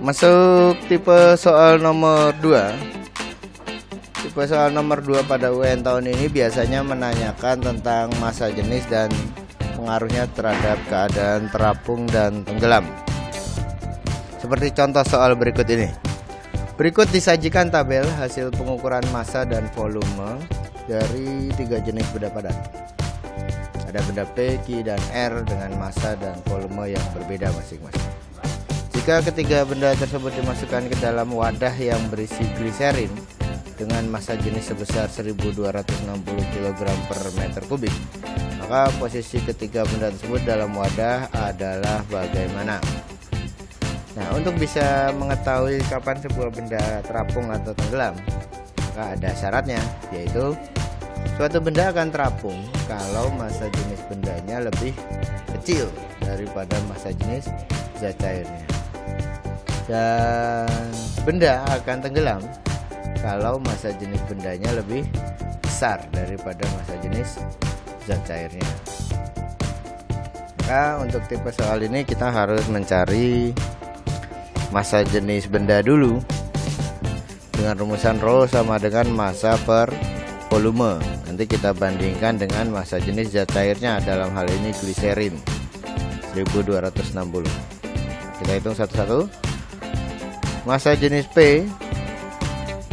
Masuk tipe soal nomor 2. Tipe soal nomor 2 pada UN tahun ini biasanya menanyakan tentang massa jenis dan pengaruhnya terhadap keadaan terapung dan tenggelam. Seperti contoh soal berikut ini. Berikut disajikan tabel hasil pengukuran massa dan volume dari 3 jenis benda padat. Ada benda P, Q, dan R dengan massa dan volume yang berbeda masing-masing. Jika ketiga benda tersebut dimasukkan ke dalam wadah yang berisi gliserin dengan massa jenis sebesar 1260 kg per meter kubik, maka posisi ketiga benda tersebut dalam wadah adalah bagaimana? Nah, untuk bisa mengetahui kapan sebuah benda terapung atau tenggelam, maka ada syaratnya, yaitu suatu benda akan terapung kalau massa jenis bendanya lebih kecil daripada massa jenis zat cairnya, dan benda akan tenggelam kalau massa jenis bendanya lebih besar daripada massa jenis zat cairnya. Maka untuk tipe soal ini kita harus mencari massa jenis benda dulu dengan rumusan ρ sama dengan massa per volume. Nanti kita bandingkan dengan massa jenis zat cairnya, dalam hal ini gliserin 1260. Kita hitung satu-satu. Massa jenis P,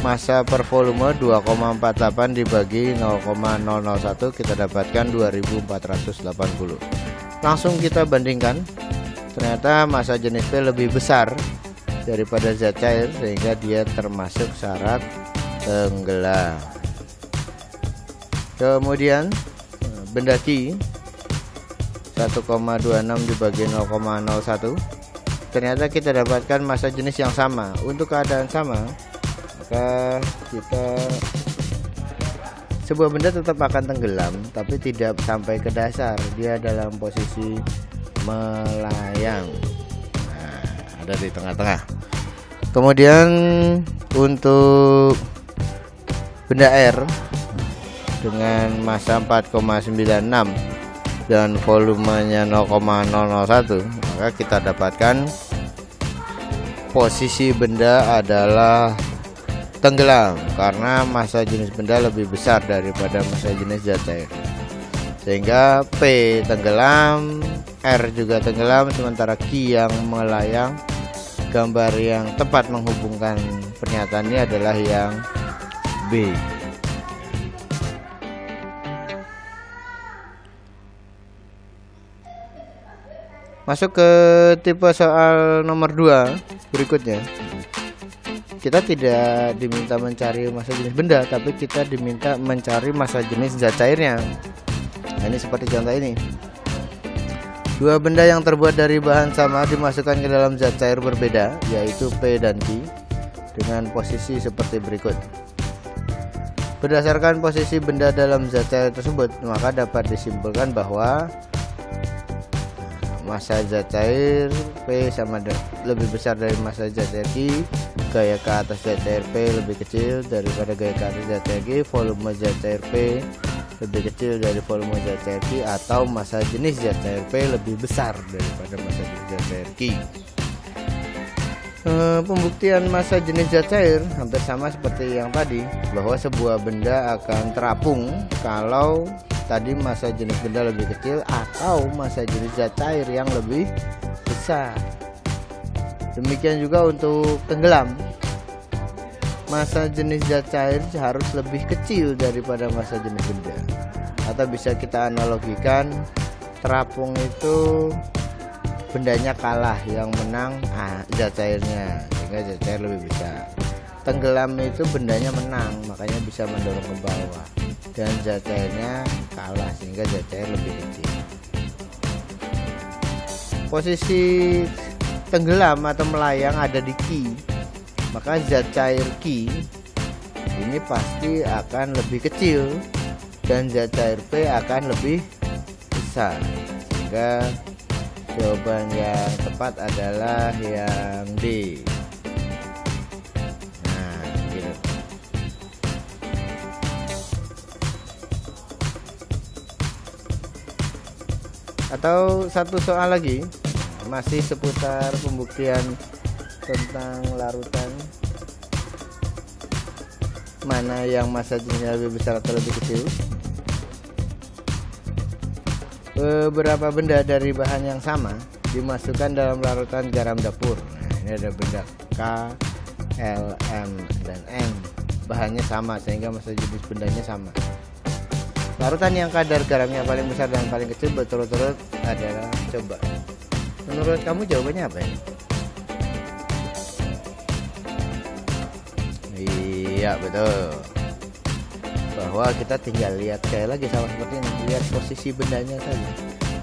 massa per volume 2,48 dibagi 0,001, kita dapatkan 2480. Langsung kita bandingkan. Ternyata massa jenis P lebih besar daripada zat cair, sehingga dia termasuk syarat tenggelam. Kemudian benda Q 1,26 dibagi 0,01, ternyata kita dapatkan massa jenis yang sama. Untuk keadaan sama, maka sebuah benda tetap akan tenggelam, tapi tidak sampai ke dasar. Dia dalam posisi melayang, ada di tengah-tengah. Kemudian untuk benda R dengan massa 4,96 dan volumenya 0,001, maka kita dapatkan posisi benda adalah tenggelam karena massa jenis benda lebih besar daripada massa jenis zat cair, sehingga P tenggelam, R juga tenggelam, sementara Q yang melayang. Gambar yang tepat menghubungkan pernyataan ini adalah yang B. Masuk ke tipe soal nomor 2 berikutnya. Kita tidak diminta mencari massa jenis benda, tapi kita diminta mencari massa jenis zat cairnya. Nah, ini seperti contoh ini. Dua benda yang terbuat dari bahan sama dimasukkan ke dalam zat cair berbeda, yaitu P dan Q, dengan posisi seperti berikut. Berdasarkan posisi benda dalam zat cair tersebut, maka dapat disimpulkan bahwa massa zat cair P lebih besar dari massa zat cair Q, gaya ke atas zat cair P lebih kecil daripada gaya ke atas zat cair Q, volume zat cair P lebih kecil dari volume zat cair Q, atau massa jenis zat cair P lebih besar daripada massa jenis zat cair Q. Pembuktian massa jenis zat cair hampir sama seperti yang tadi, bahwa sebuah benda akan terapung kalau tadi massa jenis benda lebih kecil atau massa jenis zat cair yang lebih besar. Demikian juga untuk tenggelam, massa jenis zat cair harus lebih kecil daripada massa jenis benda. Atau bisa kita analogikan, terapung itu bendanya kalah, yang menang zat cairnya, sehingga zat cair lebih besar. Tenggelam itu bendanya menang, makanya bisa mendorong ke bawah, dan zat cairnya kalah, sehingga zat cair lebih kecil. Posisi tenggelam atau melayang ada di Q, maka zat cair Q ini pasti akan lebih kecil dan zat cair P akan lebih besar, sehingga jawaban yang tepat adalah yang D. Nah, gitu. Atau satu soal lagi, masih seputar pembuktian tentang larutan, mana yang massa jenisnya lebih besar atau lebih kecil. Beberapa benda dari bahan yang sama dimasukkan dalam larutan garam dapur. Nah, ini ada benda K, L, M, dan N. Bahannya sama sehingga massa jenis bendanya sama. Larutan yang kadar garamnya paling besar dan paling kecil berturut-turut adalah, coba menurut kamu jawabannya apa ini? Iya betul, bahwa kita tinggal lihat sekali lagi sama seperti ini, lihat posisi bendanya saja.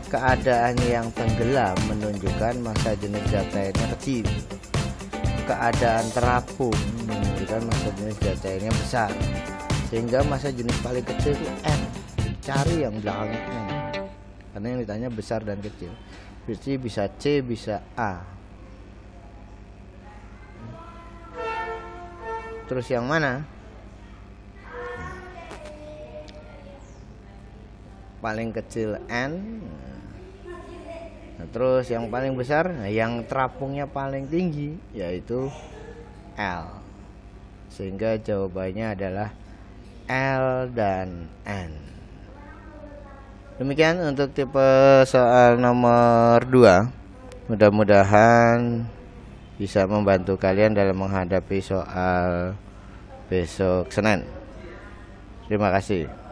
Keadaan yang tenggelam menunjukkan massa jenis zat airnya kecil, keadaan terapung menunjukkan massa jenis zat airnya besar, sehingga massa jenis paling kecil itu N. Cari yang belakangnya N, karena yang ditanya besar dan kecil. Berarti bisa C, bisa A. Terus yang mana? Paling kecil N. Nah, terus yang paling besar, nah, yang terapungnya paling tinggi yaitu L. Sehingga jawabannya adalah L dan N. Demikian untuk tipe soal nomor 2. Mudah-mudahan bisa membantu kalian dalam menghadapi soal besok Senin. Terima kasih.